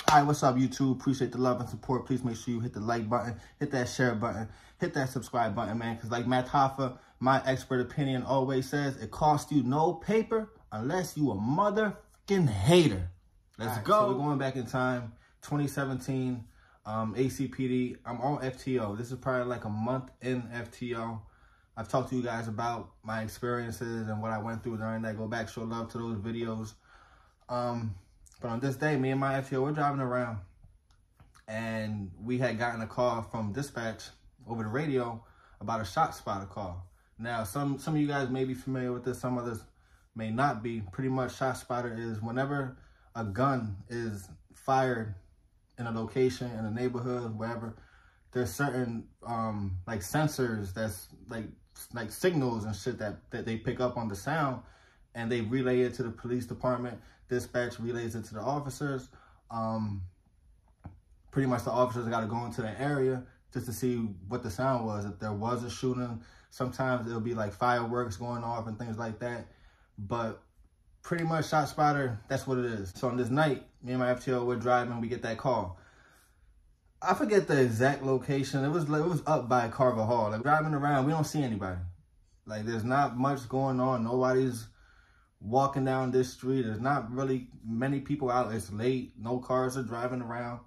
All right, what's up, YouTube? Appreciate the love and support. Please make sure you hit the like button, hit that share button, hit that subscribe button, man. Because like Matt Hoffa, my expert opinion always says, it costs you no paper unless you a motherfucking hater. Let's go. So we're going back in time, 2017, ACPD. I'm on FTO. This is probably like a month in FTO. I've talked to you guys about my experiences and what I went through during that. Go back, show love to those videos. But on this day, me and my FTO, we're driving around, and we had gotten a call from dispatch over the radio about a ShotSpotter call. Now, some of you guys may be familiar with this, some others may not be. Pretty much ShotSpotter is whenever a gun is fired in a location, in a neighborhood, wherever, there's certain like sensors that's like signals and shit that they pick up on the sound, and they relay it to the police department. Dispatch relays it to the officers. Pretty much the officers got to go into the area just to see what the sound was. If there was a shooting, sometimes it'll be like fireworks going off and things like that. But pretty much ShotSpotter, that's what it is. So on this night, me and my FTO, we're driving, we get that call. I forget the exact location. It was up by Carver Hall. Like, driving around, we don't see anybody. Like, there's not much going on. Nobody's walking down this street. There's not really many people out. It's late. No cars are driving around.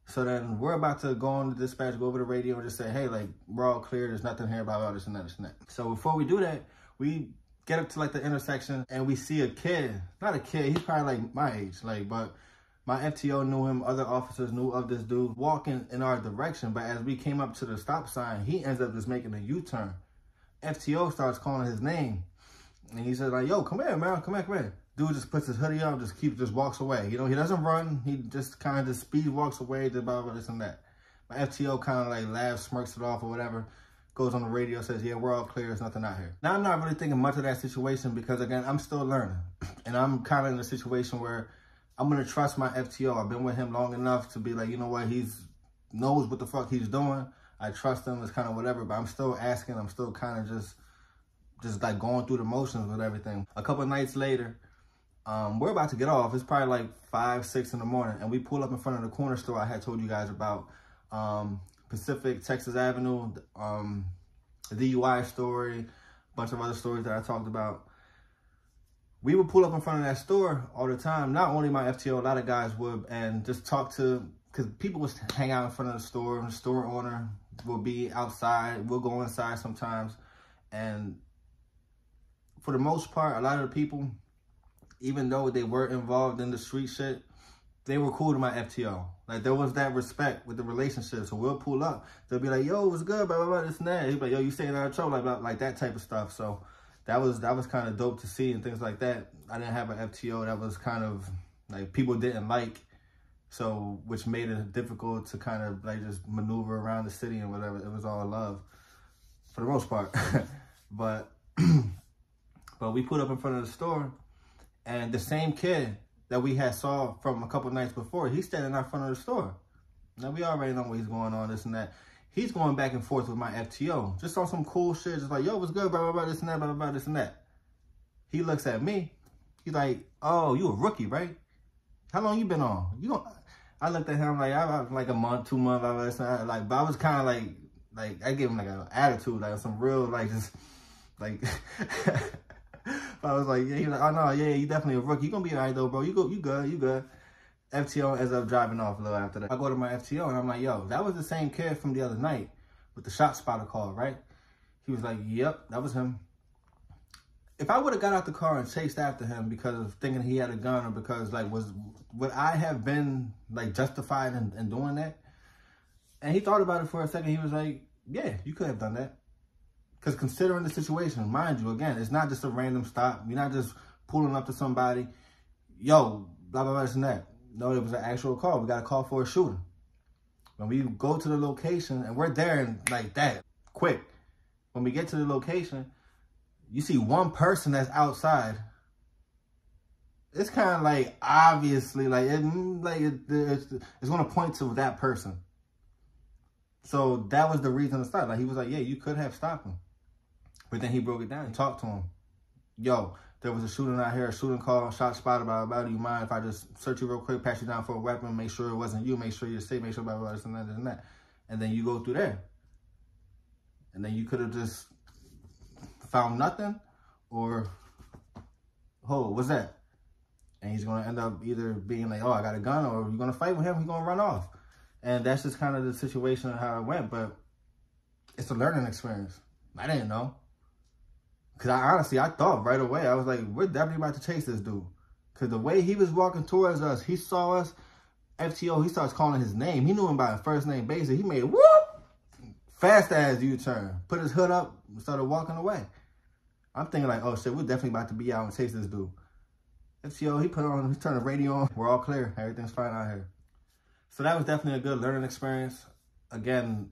So then we're about to go on the dispatch, go over the radio and just say, hey, like, we're all clear. There's nothing here about all this and that, this and that. So before we do that, we get up to like the intersection and we see a kid. Not a kid. He's probably like my age. Like, but my FTO knew him. Other officers knew of this dude walking in our direction. But as we came up to the stop sign, he ends up just making a U-turn. FTO starts calling his name. And he said, like, yo, come here, man. Come here. Dude just puts his hoodie on, just walks away. You know, he doesn't run. He just kind of just speed walks away, blah, blah, this and that. My FTO kind of like laughs, smirks it off or whatever. Goes on the radio, says, yeah, we're all clear. There's nothing out here. Now, I'm not really thinking much of that situation because, again, I'm still learning. And I'm kind of in a situation where I'm going to trust my FTO. I've been with him long enough to be like, you know what, knows what the fuck he's doing. I trust him. It's kind of whatever. But I'm still asking. I'm still kind of just like going through the motions with everything. A couple of nights later, we're about to get off. It's probably like 5, 6 in the morning. And we pull up in front of the corner store I had told you guys about. Pacific, Texas Avenue, the DUI story, a bunch of other stories that I talked about. We would pull up in front of that store all the time. Not only my FTO, a lot of guys would, and just talk to, because people would hang out in front of the store, and the store owner will be outside. We'll go inside sometimes. And for the most part, a lot of the people, even though they were involved in the street shit, they were cool to my FTO. Like, there was that respect with the relationship. So we'll pull up. They'll be like, yo, what's good, blah, blah, blah, this and that. He'll be like, yo, you staying out of trouble, like that type of stuff. So that was kind of dope to see and things like that. I didn't have an FTO that was kind of, like, people didn't like. So, which made it difficult to kind of, like, just maneuver around the city and whatever. It was all love, for the most part. But we put up in front of the store, and the same kid that we had saw from a couple nights before, he's standing out front of the store. Now, we already know what he's going on, this and that. He's going back and forth with my FTO, just on some cool shit, just like, yo, what's good, blah, blah, blah, this and that, blah, blah, blah, this and that. He looks at me. He's like, oh, you a rookie, right? How long you been on? I looked at him like, I was like a month, 2 months, blah, blah, this and that. Like, but I was kind of like, I gave him like an attitude, like some real, like, just, like, but I was like, yeah, he was like, oh no, yeah, you definitely a rookie. You gonna be all right though, bro. You good. FTO ends up driving off a little after that. I go to my FTO and I'm like, yo, that was the same kid from the other night with the ShotSpotter call, right? He was like, yep, that was him. If I would have got out the car and chased after him because of thinking he had a gun, or because, like, would I have been, like, justified in doing that? And he thought about it for a second. He was like, yeah, you could have done that. Because considering the situation, mind you, again, it's not just a random stop. You're not just pulling up to somebody, yo, blah, blah, blah, this and that. No, it was an actual call. We got a call for a shooting. When we go to the location, and we're there and like that, quick. When we get to the location, you see one person that's outside. It's kind of like, obviously, like, it's going to point to that person. So that was the reason to stop. Like, he was like, yeah, you could have stopped him. But then he broke it down and talked to him. Yo, there was a shooting out here, a shooting call, shot spotted, blah, blah, blah. Do you mind if I just search you real quick, pat you down for a weapon, make sure it wasn't you, make sure you're safe, make sure blah, blah, blah, this and that, this and that. And then you go through there. And then you could have just found nothing, or, oh, what's that? And he's going to end up either being like, oh, I got a gun, or you're going to fight with him, he's going to run off. And that's just kind of the situation of how it went. But it's a learning experience. I didn't know. Because I thought right away, I was like, we're definitely about to chase this dude. Because the way he was walking towards us, he saw us, FTO, he starts calling his name. He knew him by a first name basis. He made a whoop, fast ass U-turn, put his hood up, and started walking away. I'm thinking like, oh shit, we're definitely about to be out and chase this dude. FTO, he turned the radio on. We're all clear. Everything's fine out here. So that was definitely a good learning experience. Again,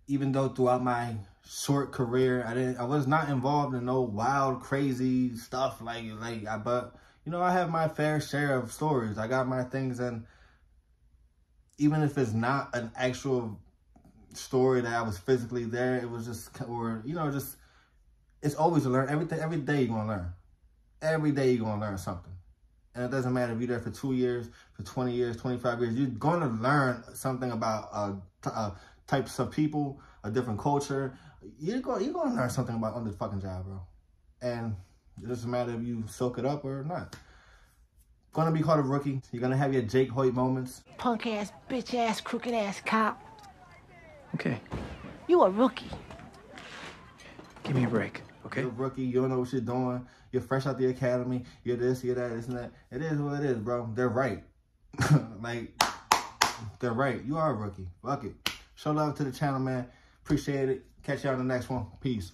even though throughout my short career, I was not involved in no wild, crazy stuff but you know, I have my fair share of stories. I got my things, and even if it's not an actual story that I was physically there, it was just, or you know, just it's always a learn. Every day you're gonna learn. Every day you're gonna learn something, and it doesn't matter if you're there for 2 years, for 20 years, 25 years. You're gonna learn something about types of people, a different culture. You're gonna learn something about on the fucking job, bro. And it doesn't matter if you soak it up or not. Gonna be called a rookie. You're gonna have your Jake Hoyt moments. Punk ass, bitch ass, crooked ass cop. Okay. You a rookie. Give me a break, okay? You're a rookie. You don't know what you're doing. You're fresh out the academy. You're this, you're that, this and that. It is what it is, bro. They're right. Like, they're right. You are a rookie. Fuck it. Show love to the channel, man. Appreciate it. Catch you on the next one. Peace.